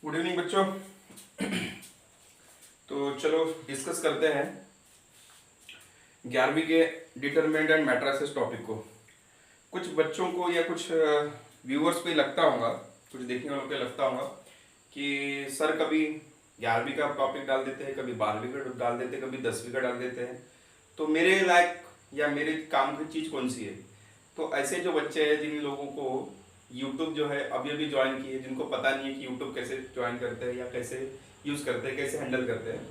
Good evening बच्चों। तो चलो डिस्कस करते हैं 11वीं के डिटरमिनेंट एंड मैट्रिसेस टॉपिक को। कुछ बच्चों को या कुछ व्यूअर्स को लगता होगा, कुछ देखने वालों को लगता होगा कि सर कभी 11वीं का टॉपिक डाल देते हैं, कभी 12वीं का डाल देते हैं, कभी 10वीं का डाल देते हैं, तो मेरे लायक या मेरे काम की चीज़ कौन सी है। तो ऐसे जो बच्चे हैं जिन लोगों को यूट्यूब जो है अभी अभी ज्वाइन किए, जिनको पता नहीं है कि यूट्यूब कैसे ज्वाइन करते हैं या कैसे यूज़ करते हैं, कैसे हैंडल करते हैं,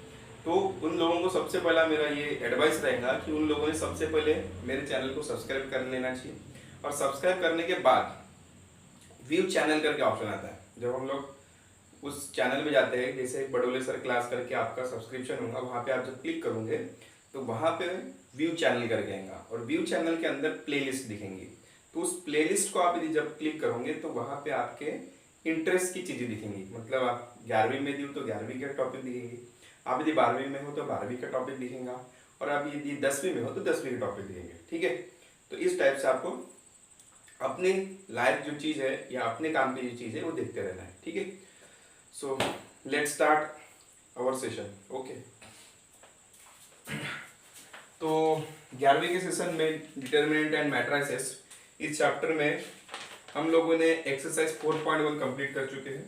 तो उन लोगों को सबसे पहला मेरा ये एडवाइस रहेगा कि उन लोगों ने सबसे पहले मेरे चैनल को सब्सक्राइब कर लेना चाहिए। और सब्सक्राइब करने के बाद व्यू चैनल करके ऑप्शन आता है। जब हम लोग उस चैनल में जाते हैं, जैसे बड़ोले सर क्लास करके आपका सब्सक्रिप्शन होगा, वहाँ पे आप जब क्लिक करोगे तो वहाँ पे व्यू चैनल करके आएगा और व्यू चैनल के अंदर प्लेलिस्ट दिखेंगी। तो उस प्लेलिस्ट को आप यदि जब क्लिक करोगे तो वहाँ पे आपके इंटरेस्ट की चीज़ें दिखेंगी। मतलब आप 11वीं में दी हो तो 11वीं के टॉपिक दिखेंगे, आप यदि 12वीं में हो तो 12वीं का टॉपिक दिखेगा, और आप यदि 10वीं में हो तो 10वीं के टॉपिक दिखेंगे। ठीक है, तो इस टाइप से आपको अपने लायक जो चीज़ है या अपने काम की जो चीज़ है वो देखते रहना है। ठीक है, so let's start our session. Okay, तो 11वीं के सेशन में डिटरमिनेंट एंड मैट्रिसेस, इस चैप्टर में हम लोगों ने एक्सरसाइज 4.1 कंप्लीट कर चुके हैं।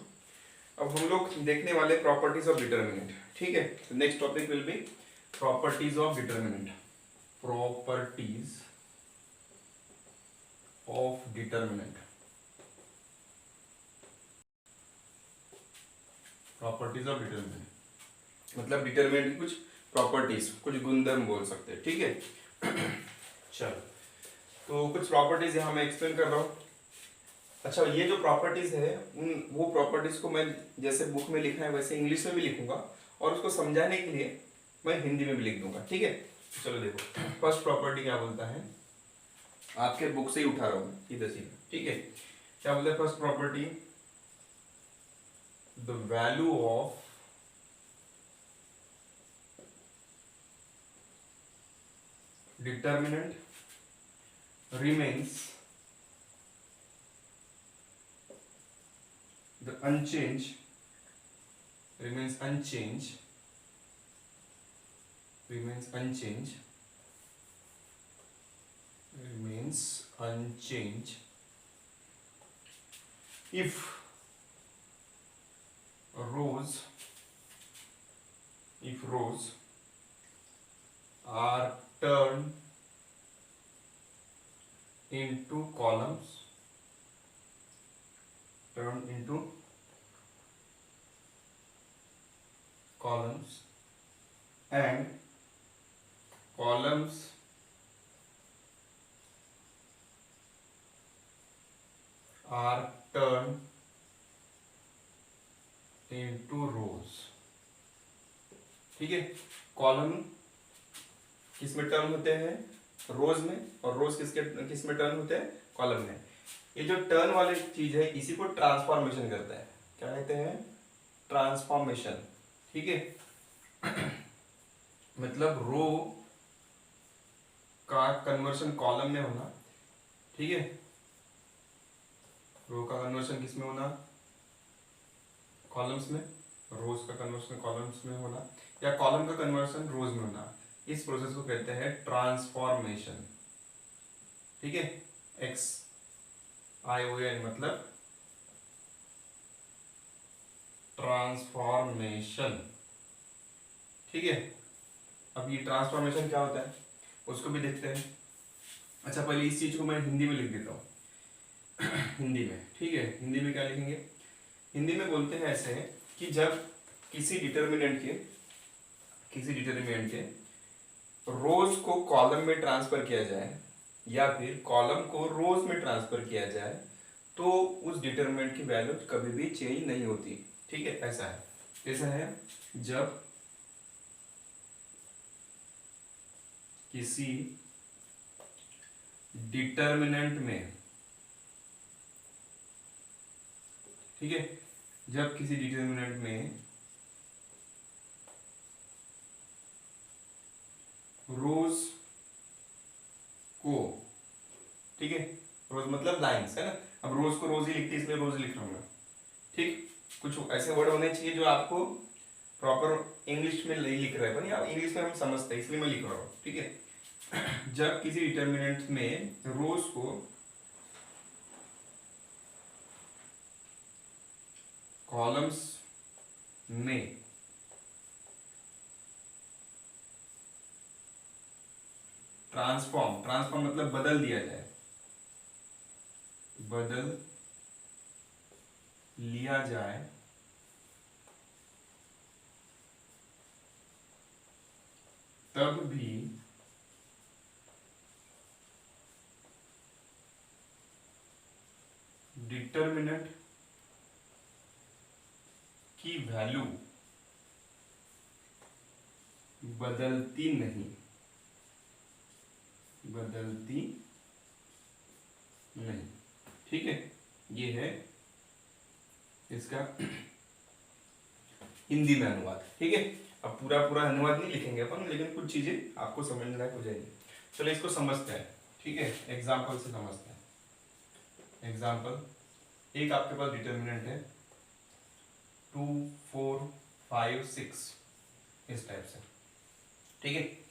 अब हम लोग देखने वाले प्रॉपर्टीज ऑफ डिटरमिनेंट। ठीक है, next topic will be properties of determinant. Properties of determinant, properties of determinant मतलब डिटरमिनेंट की कुछ प्रॉपर्टीज, कुछ गुणधर्म बोल सकते हैं। ठीक है, चलो तो कुछ प्रॉपर्टीज यहाँ मैं एक्सप्लेन कर रहा हूँ। अच्छा, ये जो प्रॉपर्टीज है वो प्रॉपर्टीज को मैं जैसे बुक में लिखा है वैसे इंग्लिश में भी लिखूंगा, और उसको समझाने के लिए मैं हिंदी में भी लिख दूंगा। ठीक है, चलो देखो फर्स्ट प्रॉपर्टी क्या बोलता है, आपके बुक से ही उठा रहा हूँ सीधा सीधा। ठीक है, क्या बोलता है first property, the value of determinant remains the unchanged, remains unchanged, remains unchanged, remains unchanged if rows, if rows are turned into columns, turned into columns, and columns are turned into rows। ठीक है, column किस में turn होते हैं, रोज में, और रोज किस में टर्न होते हैं, कॉलम में। ये जो टर्न वाली चीज है इसी को ट्रांसफॉर्मेशन करता है। क्या कहते हैं, ट्रांसफॉर्मेशन। ठीक है, मतलब रो का कन्वर्शन कॉलम में होना। ठीक है, रो का कन्वर्शन किस में होना, कॉलम्स में, रोज का कन्वर्शन कॉलम्स में होना, या कॉलम का कन्वर्शन रोज में होना, इस प्रोसेस को कहते हैं ट्रांसफॉर्मेशन। ठीक है, XION मतलब ट्रांसफॉर्मेशन। ठीक है, अब ये ट्रांसफॉर्मेशन क्या होता है उसको भी देखते हैं। अच्छा, पहले इस चीज को मैं हिंदी में लिख देता हूँ हिंदी में। ठीक है, हिंदी में क्या लिखेंगे, हिंदी में बोलते हैं ऐसे कि जब किसी डिटरमिनेंट के रोज को कॉलम में ट्रांसफर किया जाए या फिर कॉलम को रोज में ट्रांसफर किया जाए तो उस डिटरमिनेंट की वैल्यू कभी भी चेंज नहीं होती। ठीक है, ऐसा है, ऐसा है जब किसी डिटरमिनेंट में, ठीक है, जब किसी डिटरमिनेंट में रोज को, ठीक है, रोज मतलब लाइंस है ना, अब रोज को रोज ही लिखते इसलिए रोज लिख रहा हूं मैं। ठीक, कुछ ऐसे वर्ड होने चाहिए जो आपको प्रॉपर इंग्लिश में नहीं लिख रहे हैं, पर इंग्लिश में हम समझते हैं इसलिए मैं लिख रहा हूँ, ठीक है। जब किसी डिटर्मिनेंट में रोज को कॉलम्स में ट्रांसफॉर्म मतलब बदल दिया जाए, बदल लिया जाए, तब भी डिटर्मिनेंट की वैल्यू बदलती नहीं, ठीक है। ये है इसका हिंदी में अनुवाद, ठीक है। अब पूरा पूरा अनुवाद नहीं लिखेंगे अपन, लेकिन कुछ चीजें आपको समझने लायक हो जाएगी। चलो इसको समझते हैं, ठीक है, एग्जाम्पल से समझते हैं। एग्जाम्पल एक आपके पास डिटर्मिनेंट है 2 4 5 6 इस टाइप से, ठीक है।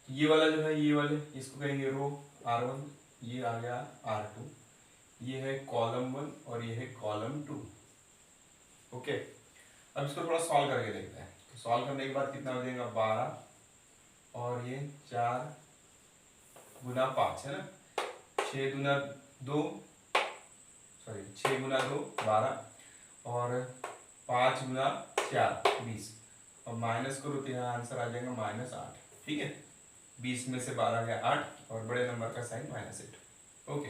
ये वाला जो है, ये वाले इसको कहेंगे रो R1, ये आ गया R2, ये है कॉलम 1 और ये है कॉलम 2, ओके। अब इसको थोड़ा सॉल्व करके देखते हैं। तो सॉल्व करने के बाद कितना हो जाएगा 12 और ये 4 गुना 5 है ना, 6 गुना 2 सॉरी 6 गुना 2 12 और 5 गुना 4 20 और माइनस करो तो यहाँ आंसर आ जाएगा -8, ठीक है। 20 में से 12 गया 8 और बड़े नंबर का साइन -8, ओके।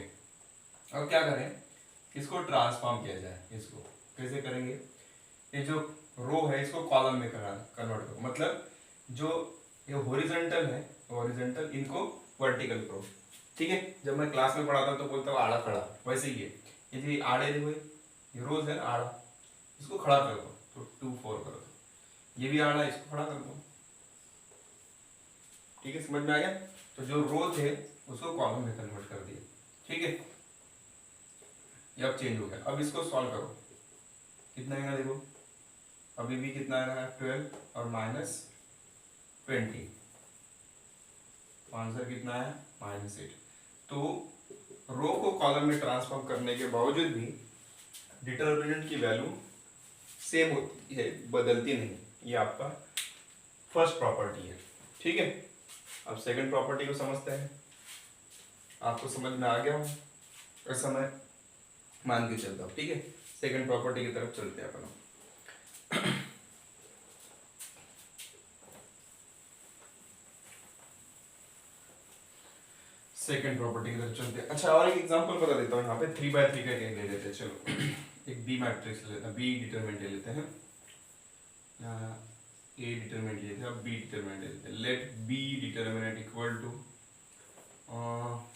अब क्या करें, इसको ट्रांसफॉर्म किया जाए। इसको कैसे करेंगे, ये जो रो है इसको कॉलम में कन्वर्ट करो, मतलब जो ये हॉरिजॉन्टल है, हॉरिजॉन्टल इनको वर्टिकल करो, ठीक है। जब मैं क्लास में पढ़ाता तो बोलता हूँ आड़ा खड़ा, वैसे ही है ये जो आड़े देखो, ये रोज है ना आड़ा, इसको खड़ा कर दो तो 2 4 कर दो, ये भी आड़ा, इसको खड़ा कर दो, ठीक है। समझ में आ गया। तो जो रो थे उसको कॉलम में कन्वर्ट कर दिया, ठीक है। ये अब चेंज हो गया। अब इसको सॉल्व करो, कितना आएगा देखो, अभी भी कितना आएगा 12 और -20, आंसर कितना है -8। तो रो को कॉलम में ट्रांसफॉर्म करने के बावजूद भी डिटर्मिनेंट की वैल्यू सेम होती है, बदलती नहीं। ये आपका फर्स्ट प्रॉपर्टी है, ठीक है। अब सेकंड प्रॉपर्टी को समझते हैं। आपको समझ में आ गया हो ऐसा मैं मान के चलता हूँ, ठीक है। सेकंड प्रॉपर्टी की तरफ चलते हैं अपन। सेकंड प्रॉपर्टी की तरफ चलते हैं। अच्छा, और एक एग्जांपल बता देता हूँ। यहाँ पे 3x3 का ले लेते हैं। चलो एक बी मैट्रिक्स ले लेते हैं, बी डिटरमिनेंट ले लेते हैं। यहाँ ए डिटरमिनेंट लिए थे, अब बी डिटरमिनेंट ले लेते हैं। Let B determinant equal to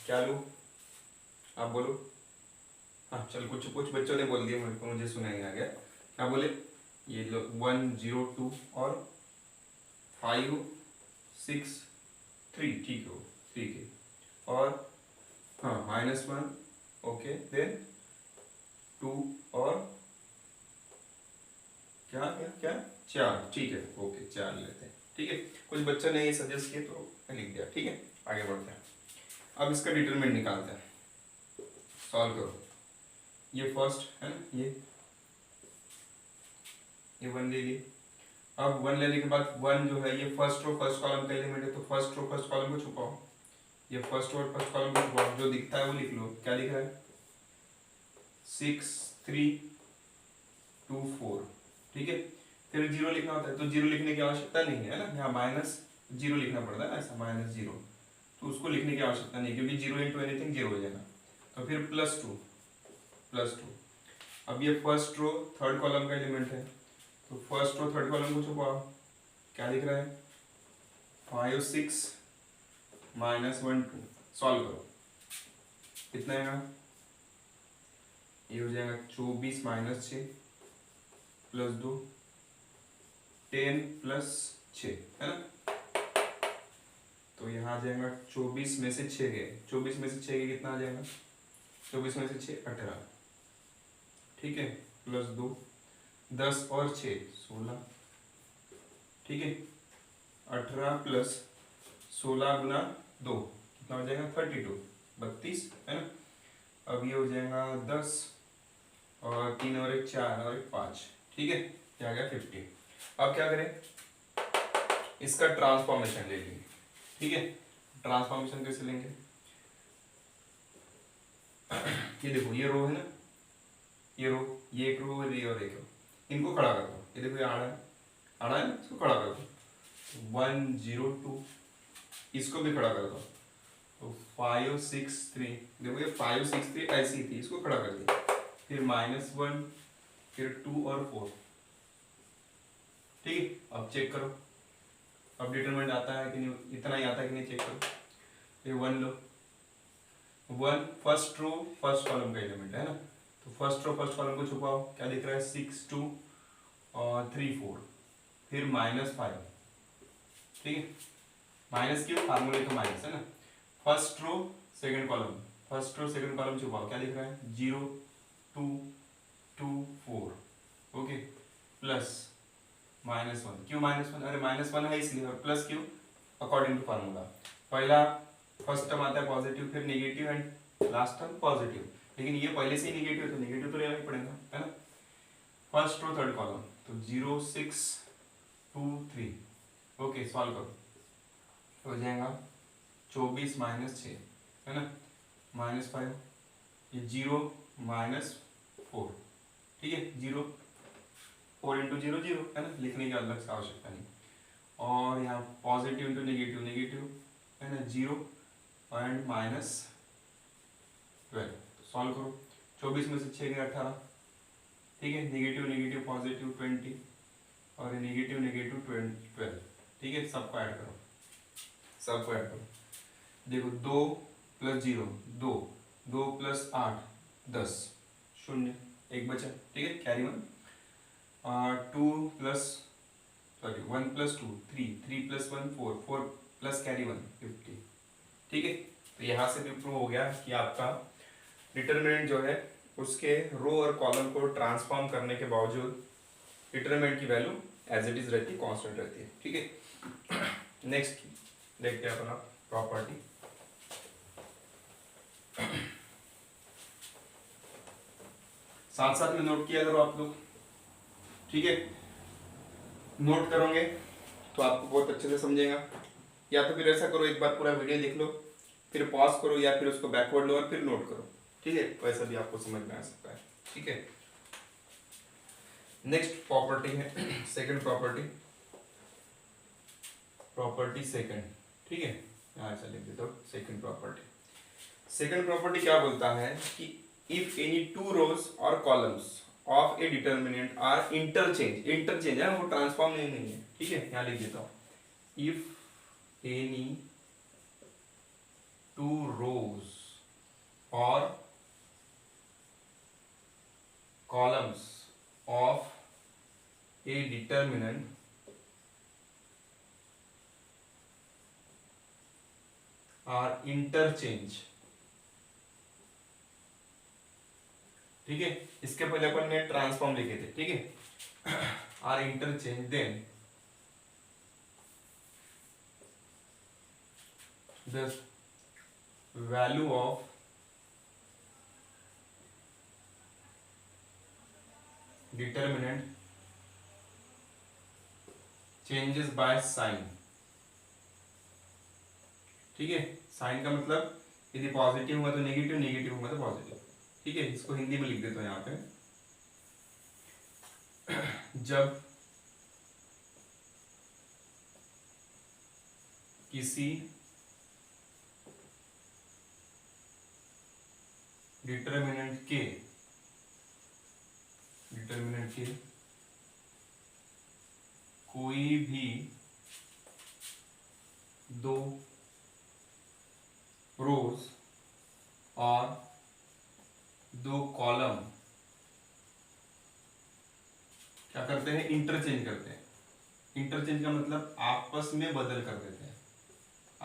क्या लूँ, आप बोलो। हाँ चलो, कुछ बच्चों ने बोल दिया, मुझे सुनाई आ गया। क्या बोले, ये लो 1 0 2 और 5 6 3, ठीक है, ठीक है। और हाँ -1, ओके, देन 2 और क्या क्या क्या 4, ठीक है, ओके 4 लेते हैं, ठीक है। कुछ बच्चों ने ये सजेस्ट किया तो मैं लिख दिया, ठीक है। आगे बढ़ते हैं। अब इसका डिटरमिनेंट निकालते हैं, सॉल्व करो। ये फर्स्ट है ना, ये 1 ले लिए। अब 1 लेने के बाद 1 जो है ये फर्स्ट रो फर्स्ट कॉलम का एलिमेंट है, तो फर्स्ट रो फर्स्ट कॉलम को छुपाओ। ये फर्स्ट रो फर्स्ट कॉलम को छुपाओ, जो दिखता है वो लिख लो। क्या लिख रहा है 6 3 2 4, ठीक है। फिर 0 लिखना होता है, तो 0 लिखने की आवश्यकता नहीं है ना, यहाँ -0 लिखना पड़ता है ना, ऐसा -0, तो उसको लिखने की आवश्यकता नहीं, क्योंकि 0 इंटू एनीथिंग 0 हो जाएगा। तो फिर +2। अब ये फर्स्ट रो थर्ड कॉलम का एलिमेंट है, तो फर्स्ट रो थर्ड कॉलम को छुपाओ। क्या लिख रहा है 5 6 -1 2, सॉल्व करो। कितना आएगा, ये हो जाएगा 24 -6 + 2 10 + 6, है ना। तो यहाँ आ जाएगा 24 में से 6 गए, 24 में से 6 गए कितना आ जाएगा, 24 में से 6 18, ठीक है, +2 10 और 6 16, ठीक है। 18 प्लस 16 गुना 2 कितना हो जाएगा 32, 32 है ना। अब ये हो जाएगा 10 और 3 और 1 4 और 1 5, ठीक है, ये आ गया 50। अब क्या करें, इसका ट्रांसफॉर्मेशन ले लेंगे, ठीक है। ट्रांसफॉर्मेशन कैसे लेंगे, ये देखो ये रो है ना, ये रो, ये एक रो और ये और एक रो, इनको खड़ा कर दो। ये देखो ये आड़ा है, आड़ा है ना, इसको खड़ा कर दो। 1 0 2, इसको भी खड़ा कर दो। तो 5 6 3, देखो ये 5 6 3 ऐसी थी, इसको खड़ा कर दिया। फिर -1, फिर 2 और 4, ठीक है। अब चेक करो, अब डिटरमिनेंट आता है कि नहीं, इतना ही आता है कि नहीं, चेक करो। ये 1 लो, 1 फर्स्ट रो फर्स्ट कॉलम का एलिमेंट है ना, तो फर्स्ट रो फर्स्ट कॉलम को छुपाओ, क्या दिख रहा है 6 2 और 3 4, फिर -5, ठीक है। माइनस क्यों, फार्मूले तो माइनस है ना। First row second column, first row second column छुपाओ, क्या दिख रहा है 0 2 2 4, ओके, प्लस -1, क्यों -1, अरे -1 है इसलिए, और प्लस क्यों, अकॉर्डिंग टू फार्मूला। पहला फर्स्ट टर्म आता है पॉजिटिव, फिर negative and last term positive, लेकिन ये पहले से ही नेगेटिव है तो नेगेटिव तो लेना ही पड़ेगा, है ना। फर्स्ट रो थर्ड कॉलम, तो 0 6 2 3, ओके, सॉल्व करो, हो जाएगा 24 -6, है ना, -5, ये 0 -4, ठीक है, 0 4 इंटू 0 0, है ना, लिखने की अलग से आवश्यकता नहीं। और यहाँ पॉजिटिव इंटू नेगेटिव नेगेटिव, है ना, 0 एंड -12, सॉल्व करो। 24 में से 6 गया 18, ठीक है, नेगेटिव नेगेटिव पॉजिटिव 20 और नेगेटिव नेगेटिव 12, ठीक है। सबको ऐड करो, सबको ऐड करो, देखो 2 + 0 2, 2 + 8 10, 0 एक बचा, ठीक है, कैरी 1, 2 प्लस 1 + 2 3, 3 + 1 4, 4 प्लस कैरी 1 50, ठीक है। तो यहाँ से भी प्रूव हो गया कि आपका डिटरमिनेंट जो है उसके रो और कॉलम को ट्रांसफॉर्म करने के बावजूद डिटरमिनेंट की वैल्यू एज इट इज रहती है, कांस्टेंट रहती है, ठीक है। नेक्स्ट देखते हैं अपना प्रॉपर्टी। साथ साथ में नोट किया करो आप लोग, ठीक है। नोट करोगे तो आपको बहुत अच्छे से समझेगा, या तो फिर ऐसा करो एक बार पूरा वीडियो देख लो, फिर पॉज करो या फिर उसको बैकवर्ड लो और फिर नोट करो, ठीक है, वैसा भी आपको समझ में आ सकता है, ठीक है। नेक्स्ट प्रॉपर्टी है सेकंड प्रॉपर्टी, प्रॉपर्टी सेकंड, ठीक है, यहाँ से लिख देता हूँ सेकंड प्रॉपर्टी। सेकंड प्रॉपर्टी क्या बोलता है कि इफ एनी टू रोज और columns of a determinant are interchange, interchange है वो ट्रांसफॉर्म नहीं है, ठीक है, यहाँ लिख देता हूँ। इफ एनी टू रोज और columns of a determinant are interchange, ठीक है, इसके पहले अपन ने ट्रांसफॉर्म लिखे थे, ठीक है, are interchange then the value of determinant changes by sign, ठीक है। साइन का मतलब यदि पॉजिटिव हुआ तो नेगेटिव, नेगेटिव हुआ तो पॉजिटिव, ठीक है। इसको हिंदी में लिख देता हूं यहाँ पे, जब किसी डिटरमिनेंट के कोई भी दो रोज और दो कॉलम क्या करते हैं, इंटरचेंज करते हैं। इंटरचेंज का मतलब आपस में बदल कर देते हैं,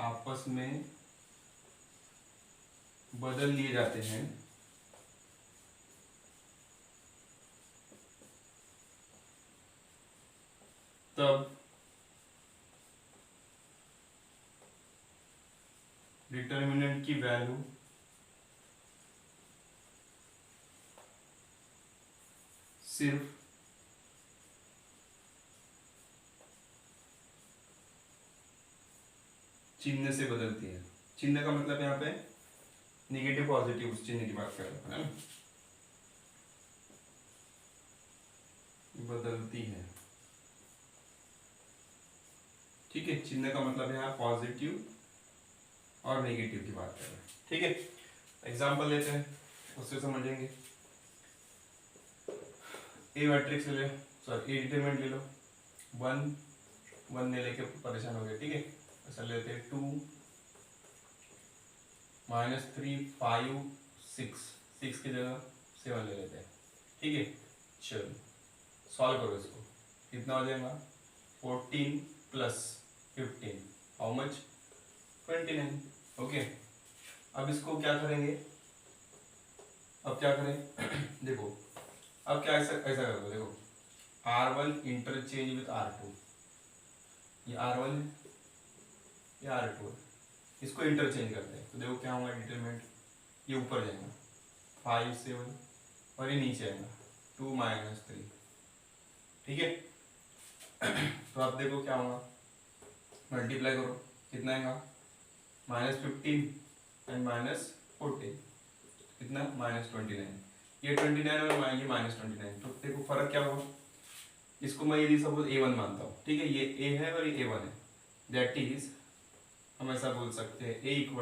आपस में बदल लिए जाते हैं तब डिटर्मिनेंट की वैल्यू सिर्फ चिन्ह से बदलती है। चिन्ह का मतलब यहाँ पे निगेटिव पॉजिटिव उस चिन्ह की बात कर रहे हैं, बदलती है। ठीक है, चिन्ह का मतलब यहाँ पॉजिटिव और नेगेटिव की बात कर रहे हैं। ठीक है, एग्जांपल लेते हैं, उससे समझेंगे। ए मैट्रिक्स ले लो, सॉरी ए डिटरमिनेंट ले लो, 1 1 ने लेके परेशान हो गए। ठीक है, ऐसा लेते हैं 2 -3 5 6 6 की जगह 7 ले लेते हैं। ठीक है, चलो सॉल्व करो इसको, कितना हो जाएगा 14 + 15 हाउ मच 29। ओके, अब इसको क्या करेंगे, अब क्या करें देखो, अब क्या ऐसा ऐसा कर दो, देखो R1 इंटरचेंज विथ R2, ये R1 है, ये R2 है, इसको इंटरचेंज करते हैं तो देखो क्या होगा डिटरमिनेंट, ये ऊपर जाएगा 5 7 और ये नीचे आएगा 2 -3। ठीक है, तो आप देखो क्या होगा, मल्टीप्लाई करो, कितना आएगा -15 एंड -14 कितना -29, ये 29 और ये -29, तो देखो फर्क क्या होगा। इसको मैं यदि सपोज A1 मानता हूँ, ठीक है, ये A है और ये A1 है, दैट इज हम ऐसा बोल सकते हैं A =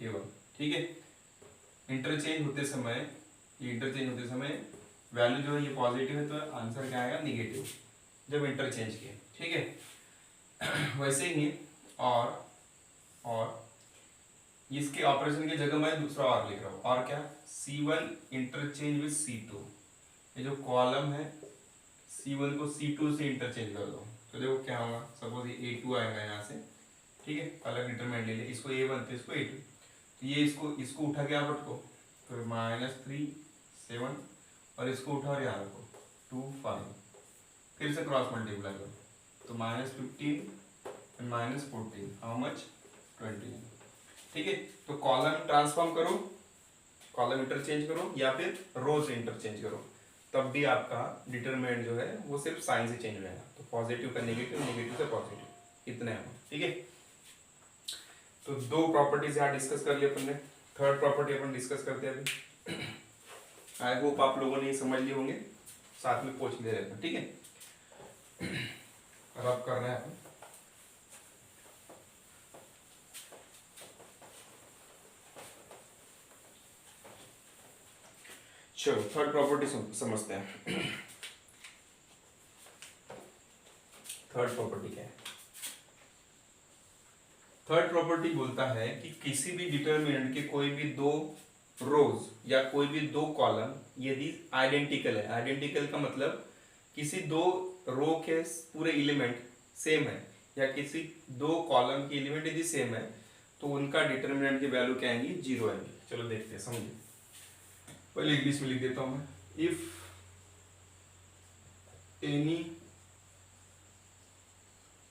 -A1। ठीक है, इंटरचेंज होते समय, ये इंटरचेंज होते समय वैल्यू जो है ये पॉजिटिव है, तो आंसर क्या आएगा निगेटिव जब इंटरचेंज किए। ठीक है, वैसे ही और इसके ऑपरेशन की जगह मैं दूसरा और लिख रहा हूँ, और क्या C1 इंटरचेंज विद C2, ये जो कॉलम है C1 को C2 से इंटरचेंज कर दो, तो देखो क्या होगा, सपोज ये A2 आएगा यहाँ से। ठीक है, अलग डिटरमिनेंट ले ले, इसको A1 तो इसको A2, तो ये इसको उठा के आप रखो, तो -3 7 और इसको उठा और यहाँ रखो 2 5, फिर से क्रॉस मल्टीप्लाई करो, तो -15 एंड -14 हाउ मच 20। ठीक है, तो कॉलम ट्रांसफॉर्म करो, कॉलम इंटरचेंज करो या फिर रो से इंटरचेंज करो, तब भी आपका डिटरमिनेंट जो है वो सिर्फ साइन से चेंज होगा, तो पॉजिटिव का नेगेटिव, नेगेटिव से पॉजिटिव, इतने हैं। ठीक है, तो 2 प्रॉपर्टीज यहाँ डिस्कस कर लिया अपन ने, थर्ड प्रॉपर्टी अपन डिस्कस करते हैं अभी। आई होप आप लोगों ने ये समझ लिए होंगे, साथ में पूछ ले रहे थे। ठीक है, और अब कर रहे हैं अपन चलो थर्ड प्रॉपर्टी समझते हैं। थर्ड प्रॉपर्टी क्या है, थर्ड प्रॉपर्टी बोलता है कि किसी भी डिटरमिनेंट के कोई भी 2 रोज या कोई भी 2 कॉलम यदि आइडेंटिकल है, आइडेंटिकल का मतलब किसी 2 रो के पूरे एलिमेंट सेम है या किसी 2 कॉलम के एलिमेंट यदि सेम है, तो उनका डिटरमिनेंट की वैल्यू क्या आएंगी 0 आएंगी। चलो देखते हैं, समझिए, पहले इंग्लिश में लिख देता हूं मैं, if any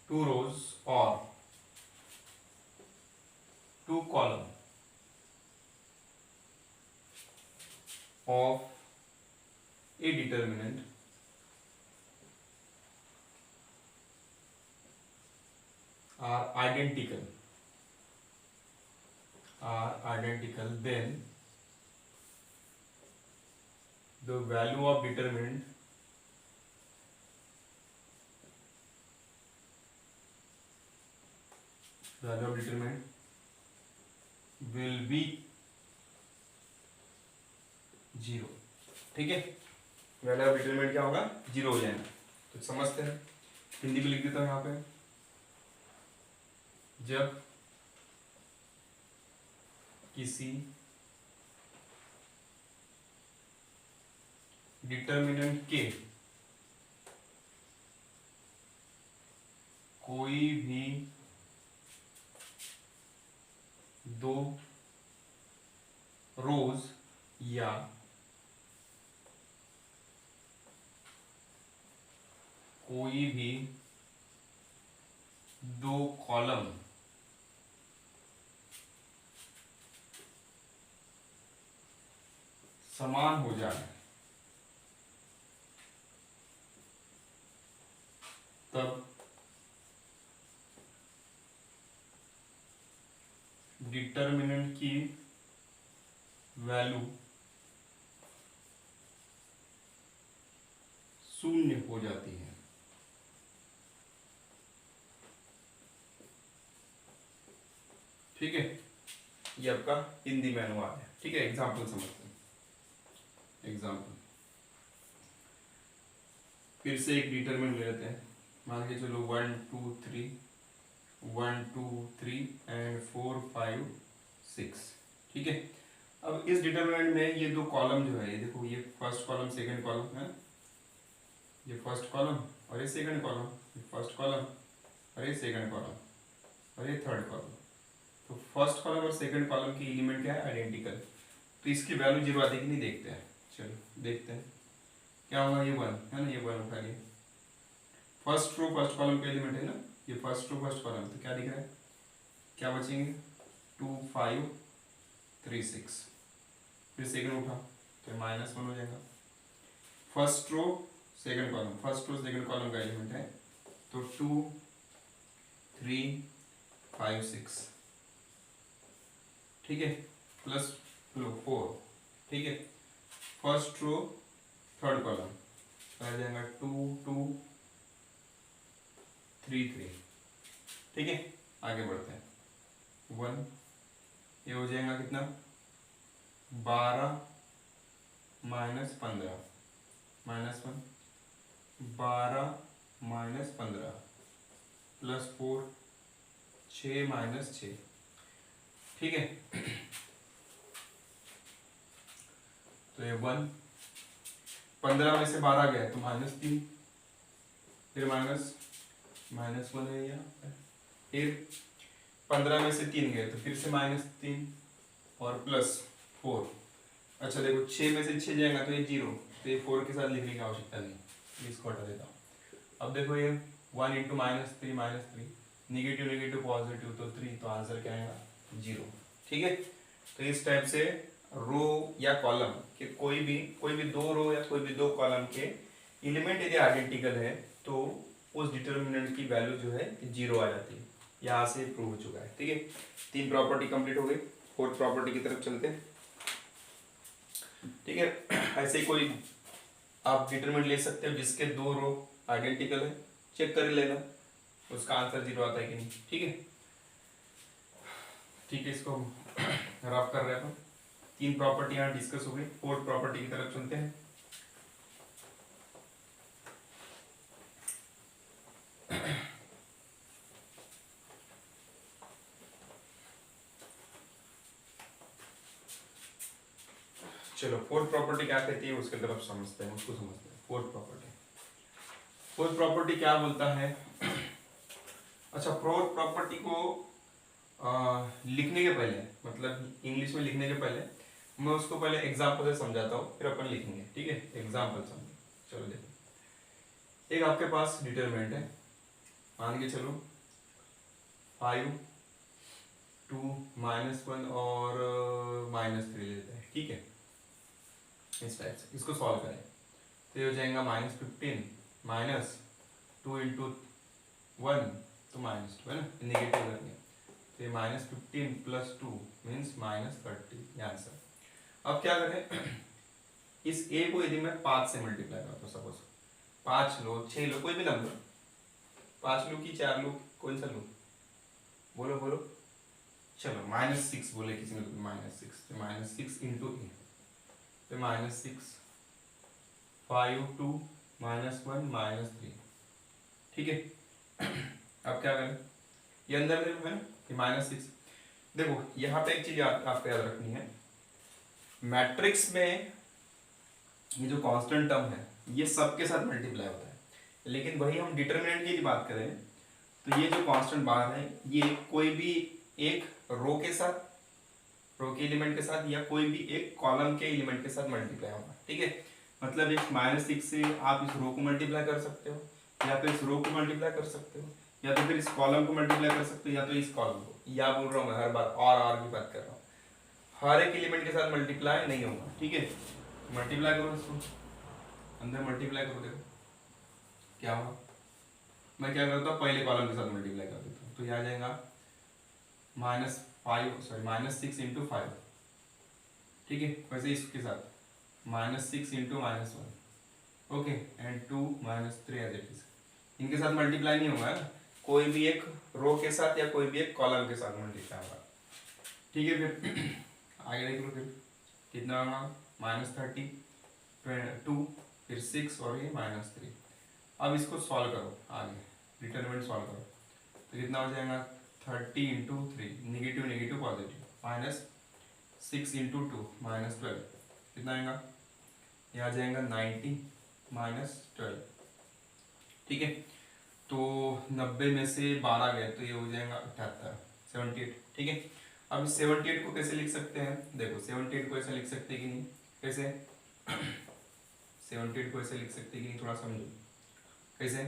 2 rows or 2 column of a determinant are identical, then the value of determinant will be 0। ठीक है, वैल्यू ऑफ डिटरमिनेंट क्या होगा 0 हो जाएगा। तो समझते हैं, हिंदी में लिख देता हूं यहाँ पे, जब किसी डिटरमिनेंट के कोई भी 2 रोज या कोई भी दो कॉलम समान हो जाए तब डिटर्मिनेंट की वैल्यू शून्य हो जाती है। ठीक है, ये आपका हिंदी में अनुवाद है। ठीक है, एग्जाम्पल समझते हैं। एग्जाम्पल फिर से एक डिटरमिनेंट ले लेते हैं। मान के चलो 1 2 3 1 2 3 एंड 4 5 6। ठीक है, अब इस डिटरमिनेंट में ये दो कॉलम जो है, ये देखो, ये फर्स्ट कॉलम सेकंड कॉलम है, ये फर्स्ट कॉलम और ये सेकंड कॉलम, ये फर्स्ट कॉलम और ये सेकंड कॉलम और ये थर्ड कॉलम। तो फर्स्ट कॉलम और सेकंड कॉलम की एलिमेंट क्या है, आइडेंटिकल। तो इसकी वैल्यू जीरो आती कि नहीं देखते हैं। चलो देखते हैं क्या होगा। ये 1 है ना, ये 1 उठा लिया। फर्स्ट रो फर्स्ट कॉलम का एलिमेंट है ना, ये फर्स्ट रो फर्स्ट कॉलम। तो क्या दिख रहा है, क्या बचेंगे, 2 5 3 6। फिर सेकंड उठा तो -1 हो जाएगा। First row second column, first row second column का एलिमेंट है, तो 2 3 5 6। ठीक है, प्लस 4। ठीक है, फर्स्ट रो थर्ड कॉलम आ जाएगा 2 2 3 3। ठीक है, आगे बढ़ते हैं। 1 ये हो जाएगा कितना, 12 -15 -1, 12 -15 प्लस 4 6 -6। ठीक है, तो ये 1, 15 में से 12 गया तो -3, फिर -1 है यहाँ, फिर 15 में से 3 गए तो फिर से -3 और प्लस 4। अच्छा देखो, 6 में से 6 जाएगा तो ये 0, तो ये 4 के साथ लिखने की आवश्यकता नहीं, इसको हटा देता हूँ। अब देखो ये 1 × -3 निगेटिव निगेटिव पॉजिटिव तो 3, तो आंसर क्या आएगा, 0। ठीक है, तो इस टाइप से रो या कॉलम के कोई भी दो रो या कोई भी दो कॉलम के एलिमेंट यदि आइडेंटिकल है तो उस डिटर्मिनेंट की वैल्यू जो है 0 आ जाती है। यहाँ से प्रूव हो चुका है। ठीक है, 3 प्रॉपर्टी कंप्लीट हो गई। 4th प्रॉपर्टी की तरफ चलते हैं। ठीक है, ऐसे ही कोई आप डिटरमिनेंट ले सकते हो जिसके दो रो आइडेंटिकल है, चेक कर लेना उसका आंसर 0 आता है कि नहीं। ठीक है, ठीक है, इसको रफ कर रहे हैं। 3 प्रॉपर्टी यहाँ डिस्कस हो गई। 4th प्रॉपर्टी की तरफ चलते हैं। चलो 4th प्रॉपर्टी क्या कहती है उसके तरफ समझते हैं, उसको समझते हैं। 4th प्रॉपर्टी क्या बोलता है। अच्छा, 4th प्रॉपर्टी को लिखने के पहले, मतलब इंग्लिश में लिखने के पहले मैं उसको पहले एग्जाम्पल से समझाता हूँ, फिर अपन लिखेंगे। ठीक है, एग्जाम्पल समझो। चलो देखो, एक आपके पास डिटरमिनेंट है, मान के चलो 5 2 -1 और -3 लेते हैं। ठीक है, इस टाइप से इसको सॉल्व करें तो ये हो जाएगा -15 -2 × 1 तो -2 है ना, निगेटिव करके, तो ये -15 + 2 मीन्स -30 आंसर। अब क्या करें, इस a को यदि मैं 5 से मल्टीप्लाई करता हूँ, सपोज 5 लो 6 लो, कोई भी नंबर, 5 लो कि 4 लो, कौन सा लो, बोलो बोलो। चलो -6 बोले किसी ने, -6, तो -6 × a, तो -6 5 2 -1 -3। ठीक है, अब क्या करें, ये अंदर देखो है ना, ये -6। देखो यहाँ पे एक चीज आपको याद रखनी है, मैट्रिक्स में ये जो कांस्टेंट टर्म है ये सबके साथ मल्टीप्लाई होता है, लेकिन वही हम डिटरमिनेंट की बात करें तो ये जो कांस्टेंट बाहर है ये कोई भी एक रो के साथ, रो के एलिमेंट के साथ, या कोई भी एक कॉलम के एलिमेंट के साथ मल्टीप्लाई होगा। ठीक है, मतलब इस -6 से आप इस रो को मल्टीप्लाई कर सकते हो, या तो इस रो को मल्टीप्लाई कर सकते हो, या तो फिर इस कॉलम को मल्टीप्लाई कर सकते हो, या तो इस कॉलम को। या बोल रहा हूँ मैं हर बार, और की बात कर रहा हूँ, हर एक एलिमेंट के साथ मल्टीप्लाई नहीं होगा, ठीक है। मल्टीप्लाई करो इसको, अंदर मल्टीप्लाई करो, देखो क्या होगा। मैं क्या करता हूँ, पहले कॉलम के साथ मल्टीप्लाई कर देता हूँ, तो यह आ जाएगा -6 इंटू 5, ठीक है। वैसे इसके साथ -6 into -1, okay, and 2 -3 as it is. इनके साथ मल्टीप्लाई नहीं होगा ना, कोई भी एक रो के साथ या कोई भी एक कॉलम के साथ मल्टीप्लाई होगा, ठीक है। फिर आगे देख लो, फिर कितना होगा, -30, 2, फिर 6 और ये -3। अब इसको सॉल्व करो, आगे डिटरमिनेंट सॉल्व करो, तो कितना हो जाएगा, 30 into 3, negative negative positive, -6 into 2 -12, कितना आएगा, ये आ जाएगा 90 -12, ठीक है। तो 90 में से 12 गए तो ये हो जाएगा 78, 78, ठीक है। अब 78 को कैसे लिख सकते हैं, देखो 78 को ऐसे लिख सकते हैं कि नहीं, कैसे 78 को ऐसे लिख सकते हैं कि नहीं, थोड़ा समझो कैसे।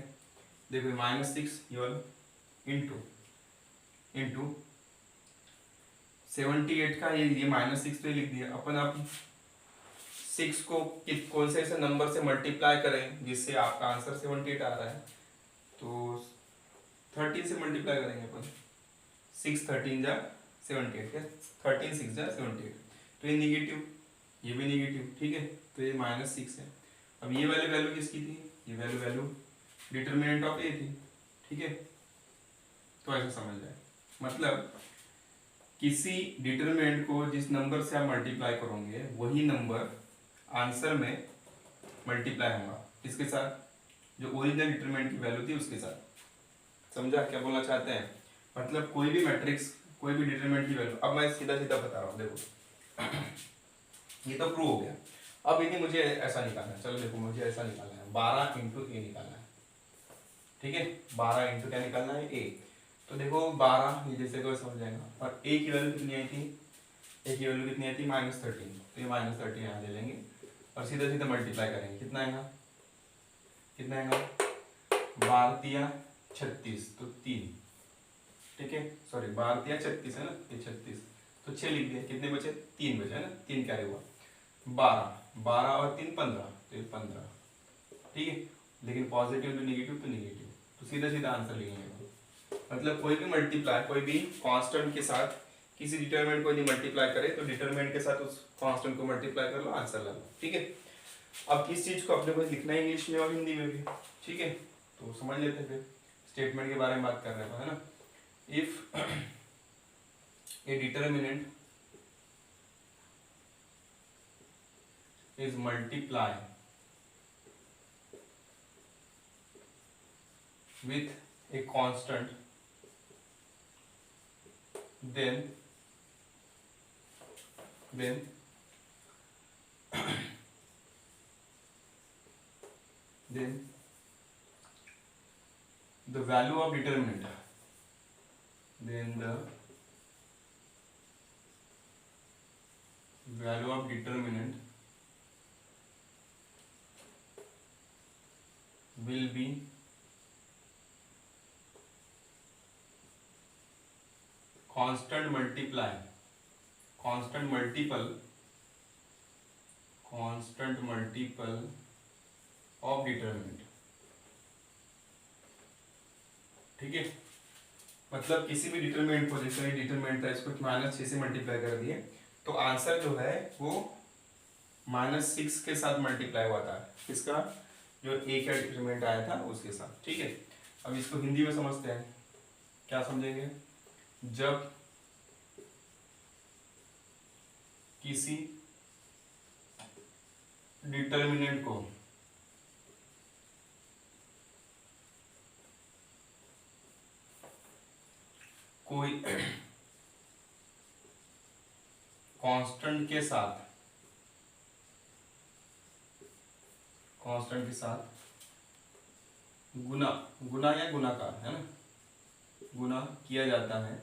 देखो -6 योल इंटू 78 का ये -6 तो ये लिख दिया अपन। आप 6 को कौन से ऐसे नंबर से मल्टीप्लाई करें जिससे आपका आंसर 78 आ रहा है, तो 13 से मल्टीप्लाई करेंगे अपन। 6 13 जा 78, क्या 13 6 जा 78, तो ये निगेटिव, ये भी निगेटिव, ठीक है। तो ये -6 है। अब ये वाली वैल्यू किसकी थी, ये वैल्यू डिटरमिनेंट ऑफ ए थी, ठीक है। तो ऐसा समझ जाए, मतलब किसी डिटरमिनेंट को जिस नंबर से आप मल्टीप्लाई करोगे वही नंबर आंसर में मल्टीप्लाई होगा इसके साथ, जो ओरिजिनल डिटरमिनेंट की वैल्यू थी उसके साथ। समझा क्या बोलना चाहते हैं, मतलब कोई भी मैट्रिक्स, कोई भी डिटरमिनेंट की वैल्यू। अब मैं सीधा सीधा बता रहा हूँ, देखो ये तो प्रूव हो गया। अब यदि मुझे ऐसा निकालना है, चलो देखो मुझे ऐसा निकालना है, 12 इंटू ए निकालना है, ठीक है। 12 इंटू क्या निकालना है, ए। तो देखो 12 ये जैसे कोई समझ जाएगा, और ए की वैल्यू कितनी आई थी, ए की वैल्यू कितनी आई थी, -13, तो ये -13 यहाँ ले लेंगे और सीधा सीधा मल्टीप्लाई करेंगे, कितना आएगा, कितना आएगा, 12 तिया 36, तो 3, ठीक है। सॉरी 12 तिया 36 है ना, ये 36, तो 6 लिख दिया, कितने बचे, 3 बचे है ना, 3 क्या हुआ, 12 और 3 15, तो ये 15, ठीक है। लेकिन पॉजिटिव तो निगेटिव, तो निगेटिव, तो सीधा सीधा आंसर लिखेंगे। मतलब कोई भी मल्टीप्लाई, कोई भी कांस्टेंट के साथ किसी डिटरमिनेंट को यदि मल्टीप्लाई करे तो डिटरमिनेंट के साथ उस कांस्टेंट को मल्टीप्लाई कर लो, आंसर ला लो, ठीक है। अब इस चीज को अपने को लिखना है इंग्लिश में और हिंदी में भी, ठीक है। तो समझ लेते हैं, फिर स्टेटमेंट के बारे में बात कर रहे हैं, है ना। If A determinant is multiply with a constant, then the value of determinant, then the value of determinant will be constant multiple of determinant, ठीक है। मतलब किसी भी डिटरमिनेंट को, जैसे डिटरमिनेंट था इसको -6 से मल्टीप्लाई कर दिए, तो आंसर जो है वो -6 के साथ मल्टीप्लाई हुआ था, किसका, जो ए का डिटरमिनेंट आया था उसके साथ, ठीक है। अब इसको हिंदी में समझते हैं, क्या समझेंगे, जब किसी डिटरमिनेंट को कोई कांस्टेंट के साथ गुना या गुणाकार, है ना, गुना किया जाता है,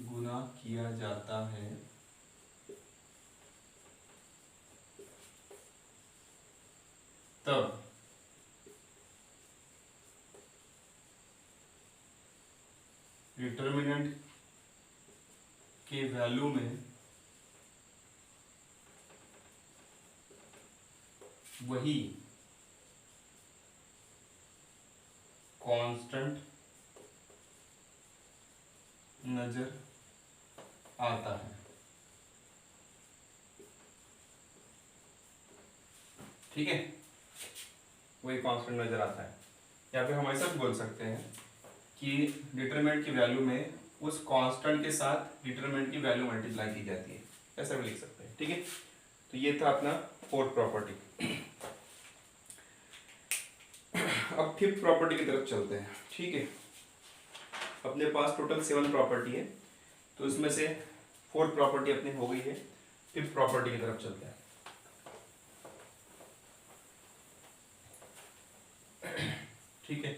गुना किया जाता है, तब डिटर्मिनेंट के वैल्यू में वही कांस्टेंट नजर आता है। ठीक है, वही कांस्टेंट नजर आता है। या फिर हम ऐसा भी बोल सकते हैं कि डिटरमिनेंट की वैल्यू में उस कांस्टेंट के साथ डिटरमिनेंट की वैल्यू मल्टीप्लाई की जाती है, ऐसा भी लिख सकते हैं। ठीक है, तो ये था अपना फोर्थ प्रॉपर्टी। अब फिफ्थ प्रॉपर्टी की तरफ चलते हैं। ठीक है, अपने पास टोटल 7 प्रॉपर्टी है, तो इसमें से फोर्थ प्रॉपर्टी अपनी हो गई है। फिफ्थ प्रॉपर्टी की तरफ चलते हैं। ठीक है,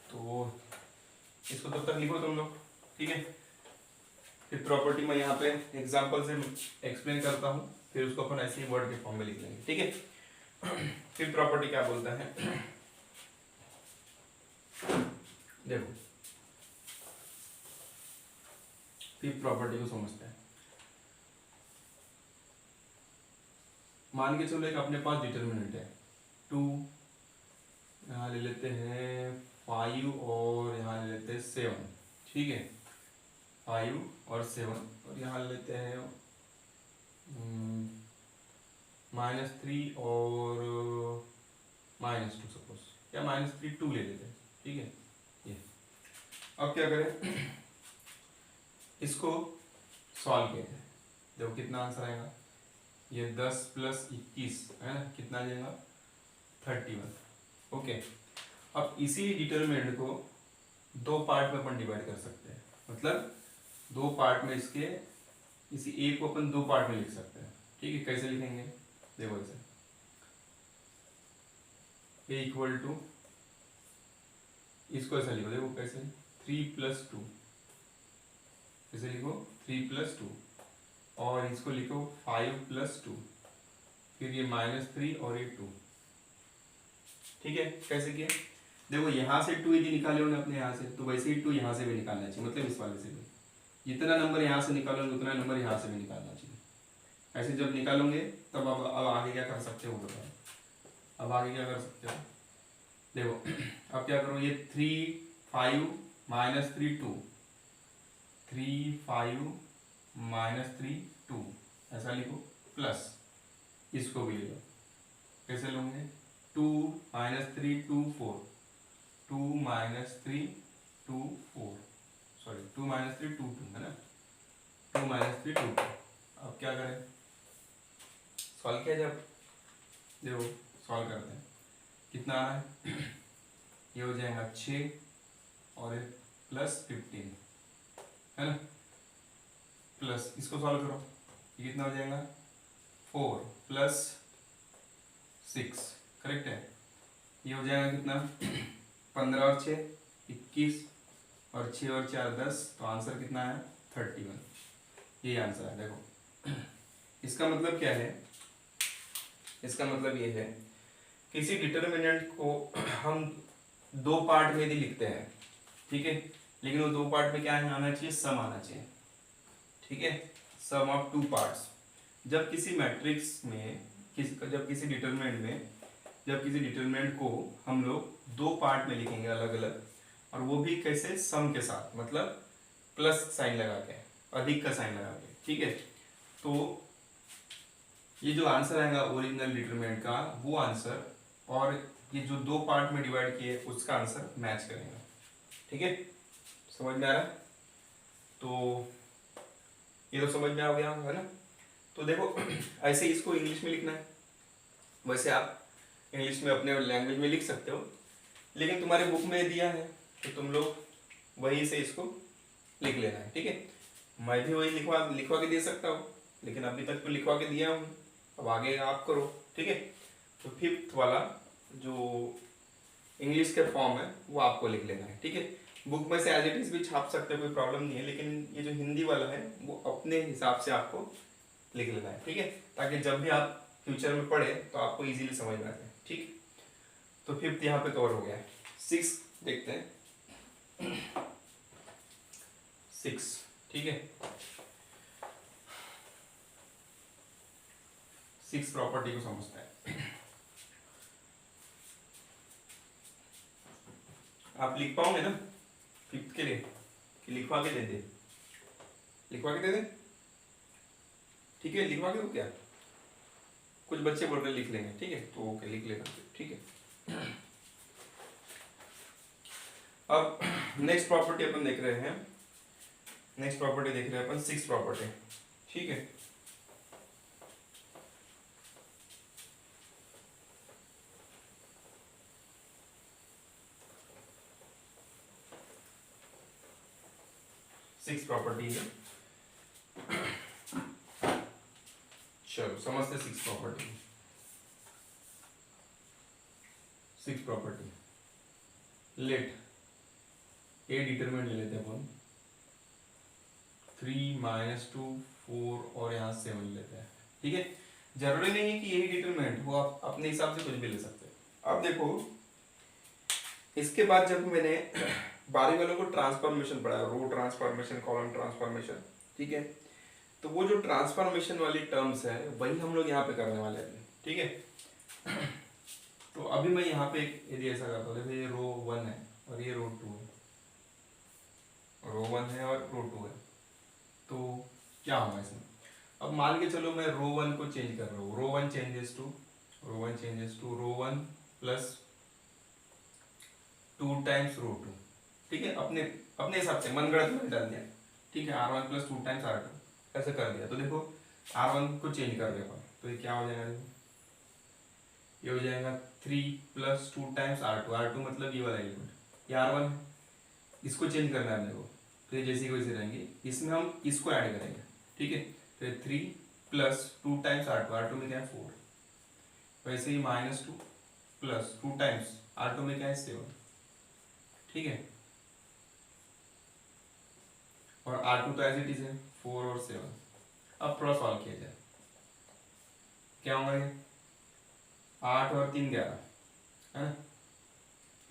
तो इसको तब तक लिखो तुम लोग। ठीक है, फिफ्थ प्रॉपर्टी मैं यहाँ पे एग्जांपल से एक्सप्लेन करता हूँ, फिर उसको अपन ऐसे ही वर्ड के फॉर्म में लिख लेंगे। ठीक है, फिफ्थ प्रॉपर्टी क्या बोलता है, देखो फिफ्थ प्रॉपर्टी को समझते हैं। मान के चलो एक अपने पास डिटर्मिनेंट है 2, यहाँ ले लेते हैं 5 और यहाँ ले लेते हैं 7। ठीक है, 5 और 7, और यहाँ ले लेते हैं -3 और -2 सपोज, या -3 2 ले लेते हैं। ठीक है, ये अब क्या करें, इसको सॉल्व किया जाए। देखो कितना आंसर आएगा, ये 10 + 21 है ना, कितना आ जाएगा 31। ओके, अब इसी डिटरमिनेंट को 2 पार्ट में अपन डिवाइड कर सकते हैं, मतलब 2 पार्ट में इसके, इसी ए को अपन 2 पार्ट में लिख सकते हैं। ठीक है, कैसे लिखेंगे, देखो ऐसे, ए इक्वल टू, इसको ऐसा लिखो, देखो कैसे 3 + 2, इसे लिखो 3 + 2, और इसको लिखो 5 + 2, फिर ये -3 और ये 2। ठीक है, कैसे किया, देखो यहाँ से 2 यदि निकाले होंगे अपने यहाँ से, तो वैसे ही 2 यहाँ से भी निकालना चाहिए, मतलब इस वाले से भी जितना नंबर यहाँ से निकालोगे उतना नंबर यहाँ से भी निकालना चाहिए। ऐसे जब निकालोगे तब अब आगे क्या कर सकते हो बताओ, अब आगे क्या कर सकते हो, देखो अब क्या करो, ये 3 5 -3 2, 3 5 -3 2 ऐसा लिखो, प्लस इसको भी ले लो, कैसे लोगे, 2 -3 2 4, 2 -3 2 4, सॉरी 2 -3 2 2 है ना, 2 -3 2 2। अब क्या करें, सॉल्व किया, जब देखो सॉल्व करते हैं, कितना आ रहा है, ये हो जाएगा 6 और +15 है ना, प्लस इसको सॉल्व करो, ये कितना हो जाएगा 4 + 6, करेक्ट है, ये हो जाएगा कितना 15 और 6 21, और 6 और 4 10, तो आंसर कितना है 31। ये आंसर है। देखो इसका मतलब क्या है, इसका मतलब ये है, किसी डिटर्मिनेंट को हम 2 पार्ट में यदि लिखते हैं, ठीक है, लेकिन वो 2 पार्ट में क्या आना चाहिए, सम आना चाहिए। ठीक है, सम ऑफ 2 पार्ट्स। जब किसी मैट्रिक्स में जब किसी डिटरमिनेंट को हम लोग 2 पार्ट में लिखेंगे अलग अलग, और वो भी कैसे, सम के साथ, मतलब प्लस साइन लगा के, अधिक का साइन लगा के। ठीक है, तो ये जो आंसर आएगा ओरिजिनल डिटरमिनेंट का, वो आंसर और ये जो 2 पार्ट में डिवाइड किए उसका आंसर मैच करेगा। ठीक है, समझ में आ रहा, तो ये तो समझ में आ गया है ना। तो देखो ऐसे इसको इंग्लिश में लिखना है, वैसे आप इंग्लिश में अपने लैंग्वेज में लिख सकते हो, लेकिन तुम्हारे बुक में दिया है तो तुम लोग वही से इसको लिख लेना है। ठीक है, मैं भी वही लिखवा के दे सकता हूँ, लेकिन अभी तक तो लिखवा के दिया हूँ, अब आगे आप करो। ठीक है, तो फिफ्थ वाला जो इंग्लिश के फॉर्म है वो आपको लिख लेना है। ठीक है, बुक में से एज इट इज भी छाप सकते हो, कोई प्रॉब्लम नहीं है, लेकिन ये जो हिंदी वाला है वो अपने हिसाब से आपको लिख लेना है। ठीक है, ताकि जब भी आप फ्यूचर में पढ़े तो आपको इजीली समझ में आ जाए। ठीक, तो फिफ्थ यहाँ पे कवर हो गया। सिक्स देखते हैं। सिक्स, ठीक है, सिक्स प्रॉपर्टी को समझते हैं। आप लिख पाओगे ना फिफ्थ के लिए कि लिखवा के दे दे? लिखवा के दे दे, ठीक है, लिखवा के दो क्या? कुछ बच्चे बोल रहे लिख लेंगे, ठीक है, तो ओके लिख लेना, ठीक है। अब नेक्स्ट प्रॉपर्टी अपन देख रहे हैं, नेक्स्ट प्रॉपर्टी देख रहे हैं अपन सिक्स प्रॉपर्टी, ठीक है। सिक्स प्रॉपर्टी है, चलो समझते six property. Six property, let A determinant ले लेते हैं अपन, 3 -2 4 और यहाँ 7 लेते हैं, ठीक है। जरूरी नहीं है कि यही डिटरमिनेंट हो, आप अपने हिसाब से कुछ भी ले सकते हैं। अब देखो इसके बाद जब मैंने बारी वालों को ट्रांसफॉर्मेशन पढ़ा, रो ट्रांसफॉर्मेशन, कॉलम ट्रांसफॉर्मेशन, ठीक है, तो वो जो ट्रांसफॉर्मेशन वाली टर्म्स है वही हम लोग यहाँ पे करने वाले हैं, ठीक है। तो अभी मैं यहाँ पे यदि ऐसा करता हूँ, देखो ये रो 1 है और ये रो 2 है, रो 1 है और रो 2 है, तो क्या होगा इसमें? अब मान के चलो मैं रो 1 को चेंज कर रहा हूँ, row 1 changes to row 1 plus 2 times row 2, ठीक है, अपने अपने हिसाब से मनगढ़ंत में डाल दिया, ठीक है, R1 प्लस 2 टाइम्स R2 ऐसे कर दिया। तो देखो R1 को चेंज कर दिया तो ये क्या हो जाएगा, देखो ये हो जाएगा 3 प्लस 2 टाइम्स R2 मतलब ये वाला एलिमेंट, ये R1 है, इसको चेंज करना है अपने को, तो ये जैसे वैसे रहेंगे, इसमें हम इसको ऐड करेंगे, ठीक है, तो 3 प्लस 2 टाइम्स R2 में क्या है 4, वैसे ही -2 प्लस 2 टाइम्स R2 में क्या है 7, ठीक है, और R2 तो एज इट इज है 4 और 7। अब थोड़ा सॉल्व किया जाए, क्या होगा ये 8 और 3 11 है ना,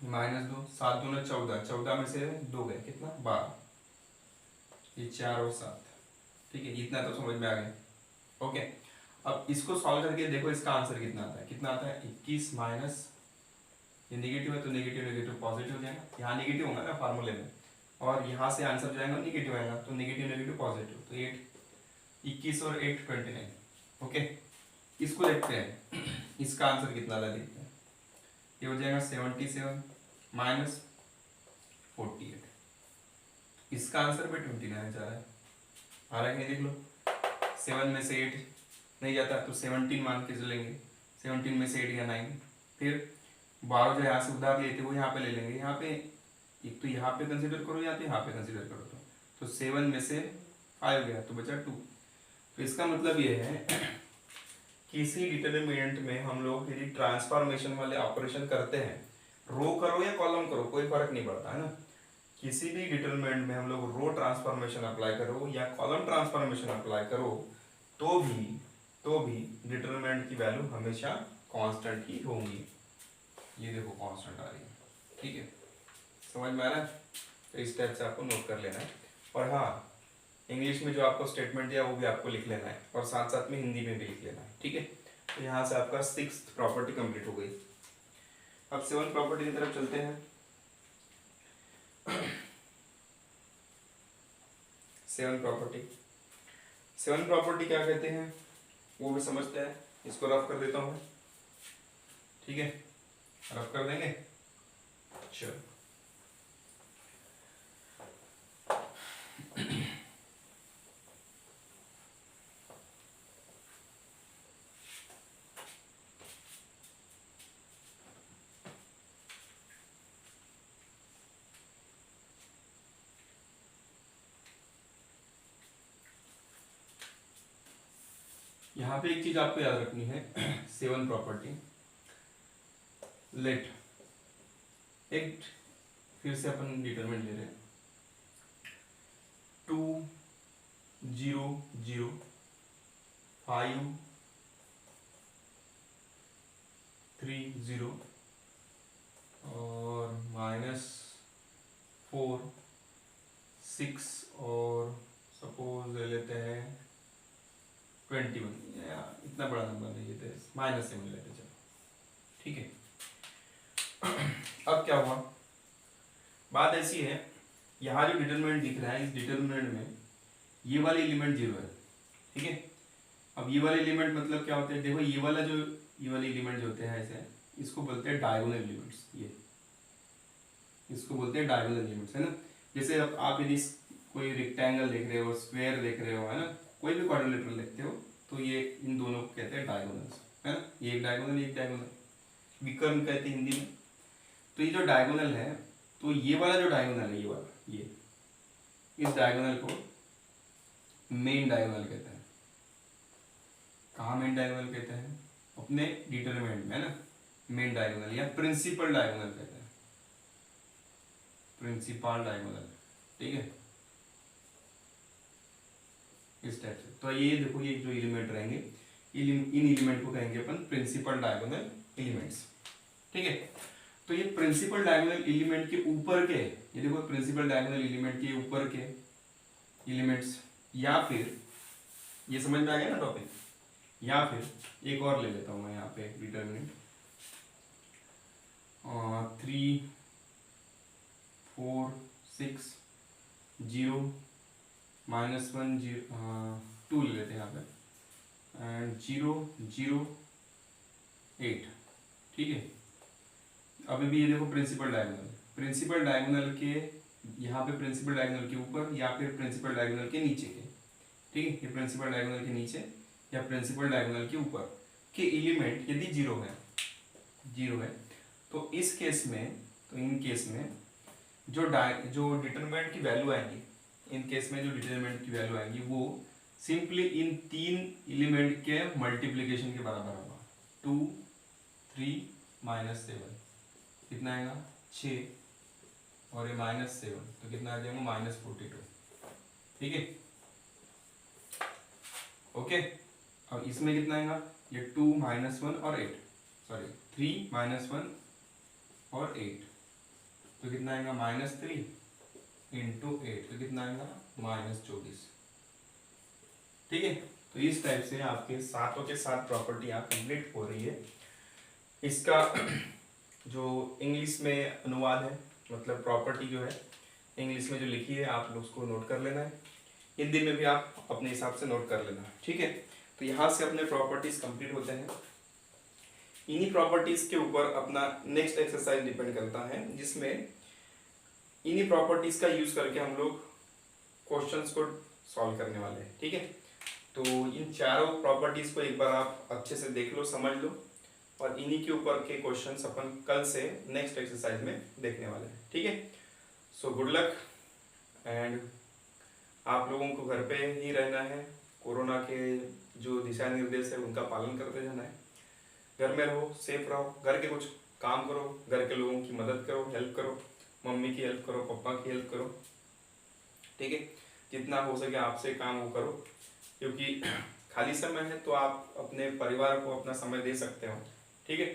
-2 7 दूना 14, 14 में से 2 गए कितना 12, ये 4 और 7, ठीक है, इतना तो समझ में आ गया। ओके, अब इसको सॉल्व करके देखो इसका आंसर कितना आता है, कितना आता है 21 माइनस, ये नेगेटिव है तो नेगेटिव नेगेटिव पॉजिटिव हो जाएगा, यहाँ नेगेटिव होगा ना फार्मूले में, और यहाँ से आंसर जाएगा नेगेटिव आएगा, तो नेगेटिव नेगेटिव पॉजिटिव, तो 8 21 और 8 29। ओके, इसको देखते हैं इसका आंसर कितना आता है, देखते हैं, ये हो जाएगा 77 माइनस 48, इसका आंसर भी 29 जा रहा है, हालांकि देख लो 7 में से 8 नहीं जाता तो 17 मान के चलेंगे, 17 में से 8 या 9, फिर 12 जो यहाँ से उधार लिए थे वो यहाँ पे ले लेंगे, यहाँ पे एक तो यहाँ पे कंसीडर करो या तो यहाँ पे कंसीडर करो, तो 7 में से 5 गया तो बचा 2। तो इसका मतलब ये है किसी डिटरमिनेंट में हम लोग यदि ट्रांसफॉर्मेशन वाले ऑपरेशन करते हैं, रो करो या कॉलम करो कोई फर्क नहीं पड़ता है ना, किसी भी डिटरमिनेंट में हम लोग रो ट्रांसफॉर्मेशन अप्लाई करो या कॉलम ट्रांसफॉर्मेशन अप्लाई करो तो भी डिटरमिनेंट की वैल्यू हमेशा कांस्टेंट ही होंगी। ये देखो कांस्टेंट आ रही है, ठीक है, समझ में आ रहा है? तो इस टाइप से आपको नोट कर लेना है, और हाँ इंग्लिश में जो आपको स्टेटमेंट दिया वो भी आपको लिख लेना है, और साथ साथ में हिंदी में भी लिख लेना है, ठीक है। तो यहाँ से आपका 6th प्रॉपर्टी कंप्लीट हो गई। अब 7th प्रॉपर्टी की तरफ चलते हैं। 7th प्रॉपर्टी क्या कहते हैं वो भी समझते हैं, इसको रफ कर देता हूँ, ठीक है, रफ कर देंगे, चलो। यहाँ पे एक चीज आपको याद रखनी है, 7 प्रॉपर्टी लेट, एक फिर से अपन डिटरमिनेंट ले रहे हैं 2 0 0 5 3 0 और -4 6 और सपोज ले लेते हैं 21, इतना बड़ा नंबर नहीं लेते, -7 लेते चलो, ठीक है। अब क्या हुआ, बात ऐसी है, यहाँ जो डिटरमिनेंट दिख रहा है, इस डिटरमिनेंट में ये वाले एलिमेंट 0 है, ठीक है। अब ये वाले एलिमेंट मतलब क्या होते हैं, देखो ये वाले एलिमेंट जो होते हैं ऐसे, इसको बोलते हैं डायगोनल एलिमेंट्स, ये इसको बोलते हैं डायगोनल एलिमेंट्स, है ना। जैसे अब आप यदि कोई रेक्टेंगल देख रहे हो, स्क्वायर देख रहे हो, है ना, कोई भी क्वाड्रिलेटरल देखते हो, तो ये इन दोनों को कहते हैं डायगोनल्स, है ना। ये एक डायगोनल, एक डायगोनल, विकर्ण कहते हैं हिंदी में। तो ये जो डायगोनल है, तो ये वाला जो डायगोनल है, ये वाला, ये इस डायगोनल को मेन डायगोनल कहते हैं। कहाँ मेन डायगोनल कहते हैं, अपने डिटरमिनेंट में, है ना, मेन डायगोनल या प्रिंसिपल डायगोनल कहते हैं, प्रिंसिपल डायगोनल, ठीक है, इस टाइप से। तो ये देखो, ये जो एलिमेंट रहेंगे, इन एलिमेंट को कहेंगे अपन प्रिंसिपल डायगोनल एलिमेंट्स, ठीक है। तो ये प्रिंसिपल डायगोनल एलिमेंट के ऊपर के, ये देखो प्रिंसिपल डायगोनल एलिमेंट के ऊपर के एलिमेंट्स, या फिर ये समझ में आ गया ना टॉपिक, या फिर एक और ले लेता हूँ मैं यहाँ पे डिटरमिनेंट 3 4 6 0 -1 2 ले लेते हैं यहाँ पे, एंड 0 0 8, ठीक है। अभी भी ये देखो प्रिंसिपल डायगोनल के, यहाँ पे प्रिंसिपल डायगोनल के ऊपर या फिर प्रिंसिपल डायगोनल के नीचे के, ठीक है, ये प्रिंसिपल डायगोनल के नीचे या प्रिंसिपल डायगोनल के ऊपर के एलिमेंट यदि 0 है, तो इस केस में, तो इन केस में जो डिटरमिनेंट की वैल्यू आएंगी, इन केस में जो डिटरमिनेंट की वैल्यू आएंगी, वो सिंपली इन 3 एलिमेंट के मल्टीप्लिकेशन के बराबर होगा। 2 3 -7 कितना आएगा, 6, और ये -7, तो कितना आ जाएगा, -42, ठीक है, ओके। अब इसमें कितना आएगा, ये 2 -1 और 8, सॉरी 3 -1 और 8, तो कितना आएगा, -3 × 8, तो कितना आएगा, -24, ठीक है। तो इस टाइप से आपके सातों के साथ प्रॉपर्टी यहाँ कंप्लीट हो रही है। इसका जो इंग्लिश में अनुवाद है, मतलब प्रॉपर्टी जो है इंग्लिश में जो लिखी है, आप लोग उसको नोट कर लेना है, हिंदी में भी आप अपने हिसाब से नोट कर लेना, ठीक है। तो यहाँ से अपने प्रॉपर्टीज कंप्लीट होते हैं। इन्हीं प्रॉपर्टीज के ऊपर अपना नेक्स्ट एक्सरसाइज डिपेंड करता है, जिसमें इन्हीं प्रॉपर्टीज का यूज करके हम लोग क्वेश्चंस को सॉल्व करने वाले हैं, ठीक है। तो इन चारों प्रॉपर्टीज को एक बार आप अच्छे से देख लो, समझ लो, और इन्हीं के ऊपर के क्वेश्चंस अपन कल से नेक्स्ट एक्सरसाइज में देखने वाले हैं, ठीक है। सो गुड लक, एंड आप लोगों को घर पे ही रहना है, कोरोना के जो दिशा निर्देश है उनका पालन करते जाना है, घर में रहो, सेफ रहो, घर के कुछ काम करो, घर के लोगों की मदद करो, हेल्प करो, मम्मी की हेल्प करो, पापा की हेल्प करो, ठीक है। जितना हो सके आपसे काम वो करो, क्योंकि खाली समय है तो आप अपने परिवार को अपना समय दे सकते हो, ठीक है।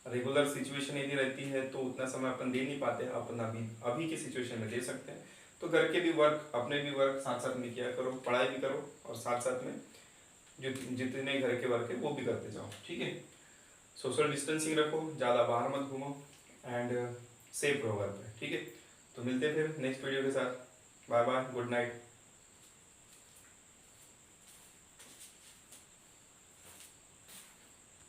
रेगुलर सिचुएशन यदि रहती है तो उतना समय अपन दे नहीं पाते, अपन अभी की सिचुएशन में दे सकते हैं। तो घर के भी वर्क, अपने भी वर्क साथ साथ में किया करो, पढ़ाई भी करो, और साथ साथ में जो जितने घर के वर्क है वो भी करते जाओ, ठीक है। सोशल डिस्टेंसिंग रखो, ज़्यादा बाहर मत घूमो, एंड सेफ रहो घर पे, ठीक है। तो मिलते हैं फिर नेक्स्ट वीडियो के साथ। Bye bye, good night.